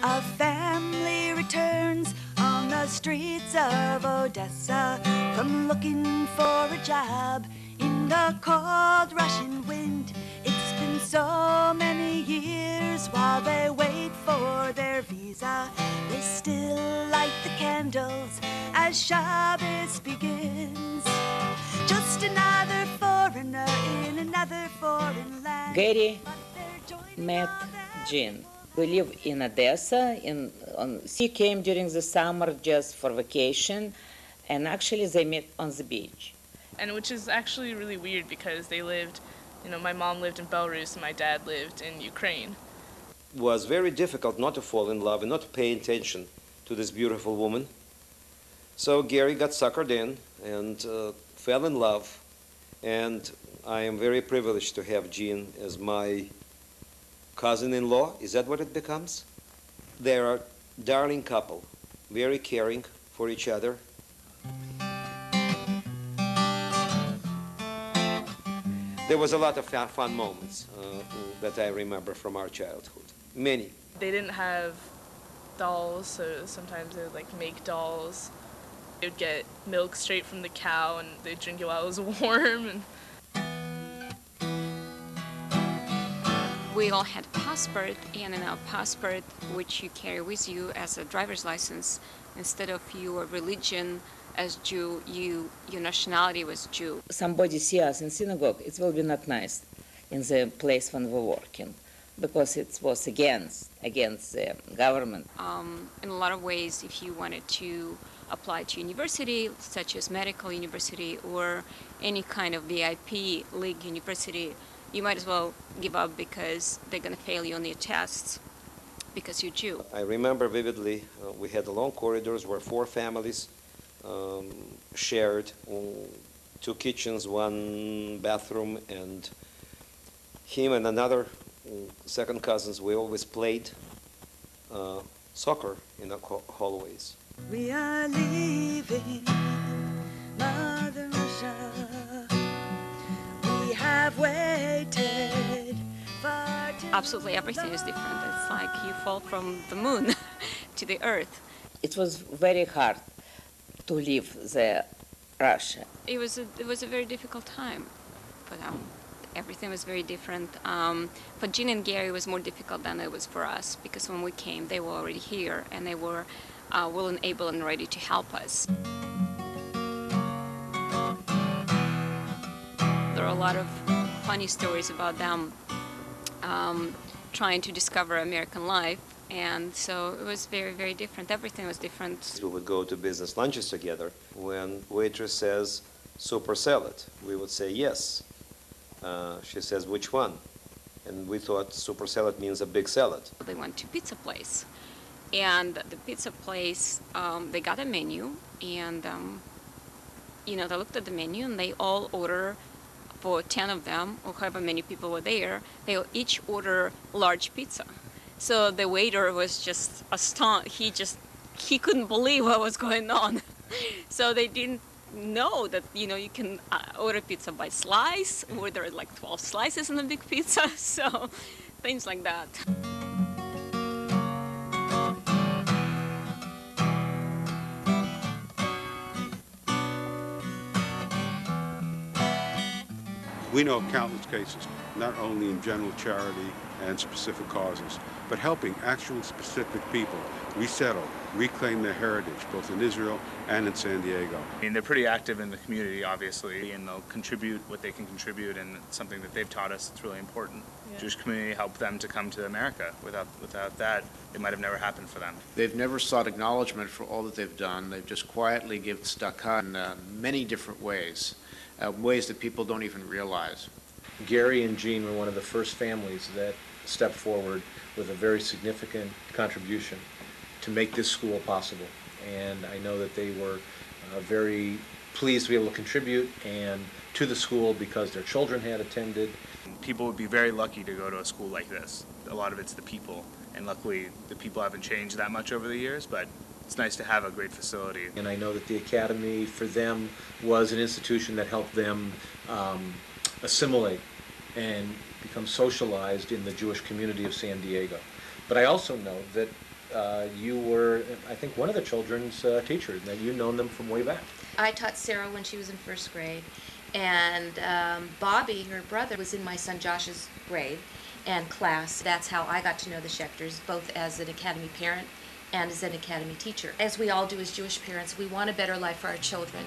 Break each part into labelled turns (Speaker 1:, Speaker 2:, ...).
Speaker 1: A family returns on the streets of Odessa from looking for a job in the cold Russian wind. It's been so many years while they wait for their visa. They still light the candles as Shabbos begins. Just another foreigner in another foreign land.
Speaker 2: Gary met Jean. We live in Odessa. She came during the summer just for vacation, and actually they met on the beach.
Speaker 3: And which is actually really weird because they lived, my mom lived in Belarus and my dad lived in Ukraine.
Speaker 4: It was very difficult not to fall in love and not to pay attention to this beautiful woman. So Gary got suckered in and fell in love, and I am very privileged to have Jean as my cousin-in-law. Is that what it becomes? They're a darling couple, very caring for each other. There was a lot of fun moments that I remember from our childhood. Many.
Speaker 3: They didn't have dolls, so sometimes they would make dolls. They would get milk straight from the cow and they'd drink it while it was warm.
Speaker 5: We all had a passport, and in our passport, which you carry with you as a driver's license, instead of your religion as Jew, your nationality was Jew.
Speaker 2: Somebody see us in synagogue, it will be not nice in the place when we're working, because it was against the government.
Speaker 5: In a lot of ways, if you wanted to apply to university, such as medical university or any kind of VIP league university, you might as well give up because they're going to fail you on your tests because you're Jew.
Speaker 4: I remember vividly, we had long corridors where 4 families shared 2 kitchens, 1 bathroom, and him and another second cousins, we always played soccer in the hallways.
Speaker 1: We are leaving Mother Russia. We have waited far too
Speaker 5: Absolutely everything is different. It's like you fall from the moon to the earth.
Speaker 2: It was very hard to leave the Russia.
Speaker 5: It was a very difficult time for them. Everything was very different. For Jean and Gary, it was more difficult than it was for us because when we came, they were already here and they were willing, able, and ready to help us. There are a lot of funny stories about them trying to discover American life, and so it was very, very different. Everything was different.
Speaker 4: We would go to business lunches together. When waitress says, super salad, we would say yes. She says, which one? And we thought super salad means a big salad.
Speaker 5: They went to pizza place, and the pizza place, they got a menu, and they looked at the menu, and they all order, for 10 of them, or however many people were there, they each order large pizza. So the waiter was just astonished. He couldn't believe what was going on. So they didn't know that, you can order pizza by slice, or there are like 12 slices in a big pizza, so things like that.
Speaker 6: We know of countless cases, not only in general charity and specific causes, but helping actual specific people resettle, reclaim their heritage, both in Israel and in San Diego.
Speaker 7: I mean, they're pretty active in the community, obviously, and they'll contribute what they can contribute, and it's something that they've taught us that's really important. Yeah. Jewish community helped them to come to America. Without that, it might have never happened for them.
Speaker 8: They've never sought acknowledgement for all that they've done. They've just quietly given tzedakah in many different ways, ways that people don't even realize.
Speaker 9: Gary and Jean were one of the first families that stepped forward with a very significant contribution to make this school possible. And I know that they were very pleased to be able to contribute and to the school because their children had attended.
Speaker 7: People would be very lucky to go to a school like this. A lot of it's the people, and luckily the people haven't changed that much over the years, but it's nice to have a great facility.
Speaker 9: And I know that the Academy for them was an institution that helped them assimilate and become socialized in the Jewish community of San Diego. But I also know that you were, I think, one of the children's teachers, that you've known them from way back.
Speaker 10: I taught Sarah when she was in first grade, and Bobby, her brother, was in my son Josh's grade and class. That's how I got to know the Schechters, both as an academy parent and as an academy teacher. As we all do as Jewish parents, we want a better life for our children.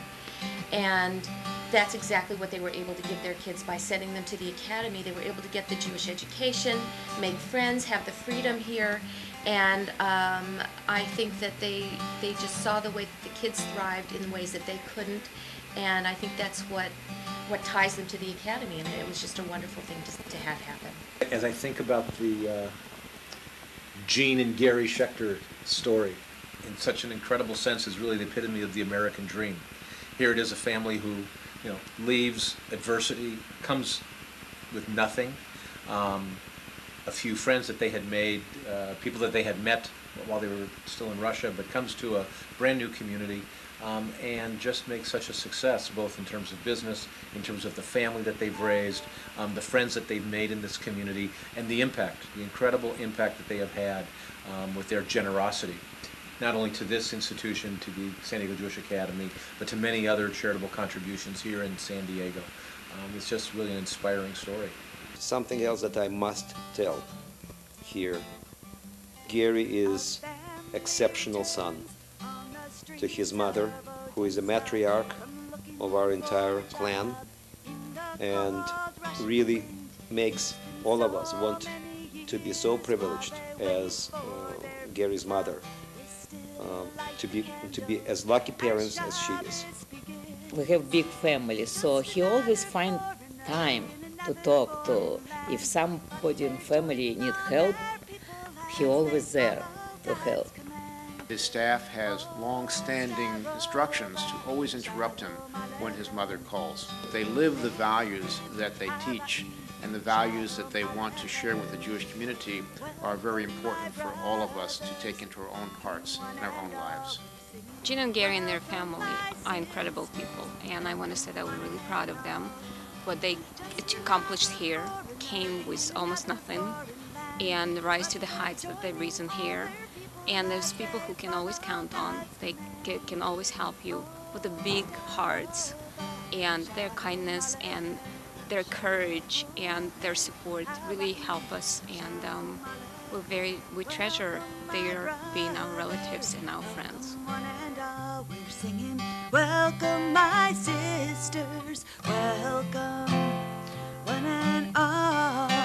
Speaker 10: And that's exactly what they were able to give their kids by sending them to the academy. They were able to get the Jewish education, make friends, have the freedom here. And I think that they just saw the way that the kids thrived in ways that they couldn't. And I think that's what ties them to the academy. And it was just a wonderful thing to have happen.
Speaker 9: As I think about the Jean and Gary Schekhter story, in such an incredible sense, is really the epitome of the American dream. Here it is, a family who, you know, leaves adversity, comes with nothing. A few friends that they had made, people that they had met while they were still in Russia, but comes to a brand new community and just makes such a success, both in terms of business, in terms of the family that they've raised, the friends that they've made in this community, and the impact, the incredible impact that they have had with their generosity, not only to this institution, to the San Diego Jewish Academy, but to many other charitable contributions here in San Diego. It's just really an inspiring story.
Speaker 4: Something else that I must tell here. Gary is exceptional son to his mother, who is a matriarch of our entire clan, and really makes all of us want to be so privileged as Gary's mother, to be as lucky parents as she is.
Speaker 2: We have big family, so he always find time to talk to. If somebody in family need help, he always there to help.
Speaker 8: His staff has long-standing instructions to always interrupt him when his mother calls. They live the values that they teach, and the values that they want to share with the Jewish community are very important for all of us to take into our own hearts and our own lives.
Speaker 5: Jean and Gary and their family are incredible people, and I want to say that we're really proud of them. What they accomplished here came with almost nothing, and rise to the heights that they've risen here. And there's people who can always count on. They can always help you with the big hearts, and their kindness and their courage and their support really help us. And we treasure their being our relatives and our friends.
Speaker 1: We're singing, welcome my sisters, welcome one and all.